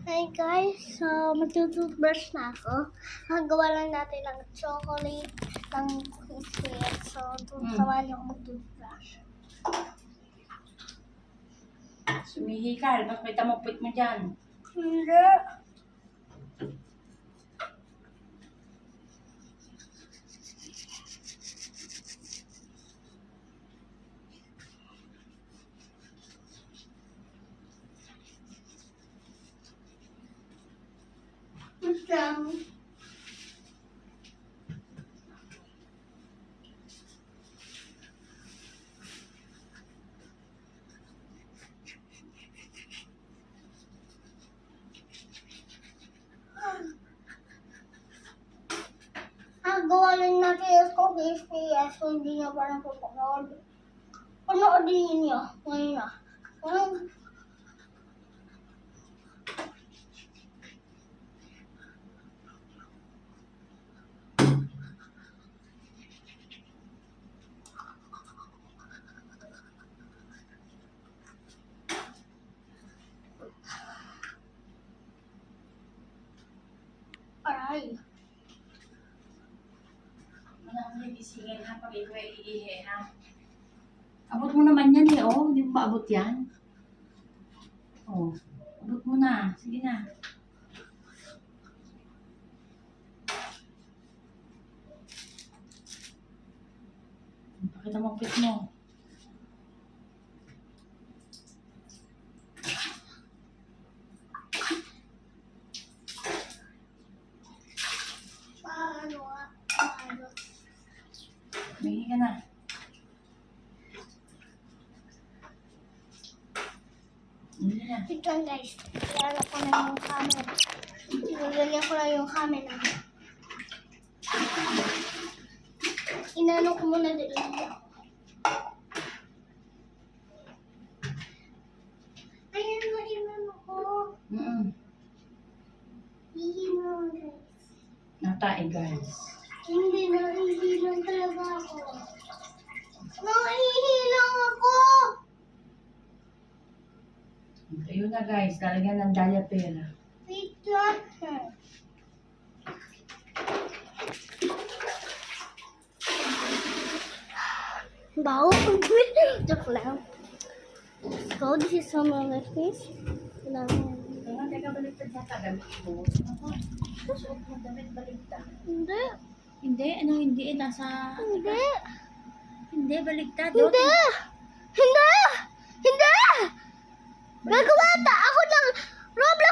Hi guys, so magtutoothbrush na ako. Magawa lang natin ng chocolate, ng biscuit. So, samahan niyo ako mag-toothbrush. Sumihikal, ba't may tamupit mo dyan? Hindi. Lang. Gawa lang natin yung cookies PS kung hindi niya parang papanood. Panoodin niyo ngayon na. Aray. Wala akong nagisingin ha, pag ikaw ay iihi ha. Abot mo naman yan eh, oh. Hindi mo ba abot yan? Oh, abot mo na. Sige na. Pakita mo ang pit mo. Paano? Bigyan ka na. Hindi na. Ito guys, ilala ko na yung camera. Ilalagyan ko na yung camera. Inano ko muna dito. Ayan na, inano ko. Hihino guys. Natae guys. Hindi, nahihilang talaga ako. Nahihilang ako! Ayun na guys, lalagyan ng diaper. Wait lang. Bawo. Joke lang. So, this is some of my face. Teka, baliktad na damit mo. Suot mo damit, baliktad. Hindi. Hindi, ano hindi? Nasa... Hindi. Hindi, baliktad. Hindi. Hindi. Hindi. Gagawa ako ng Roblox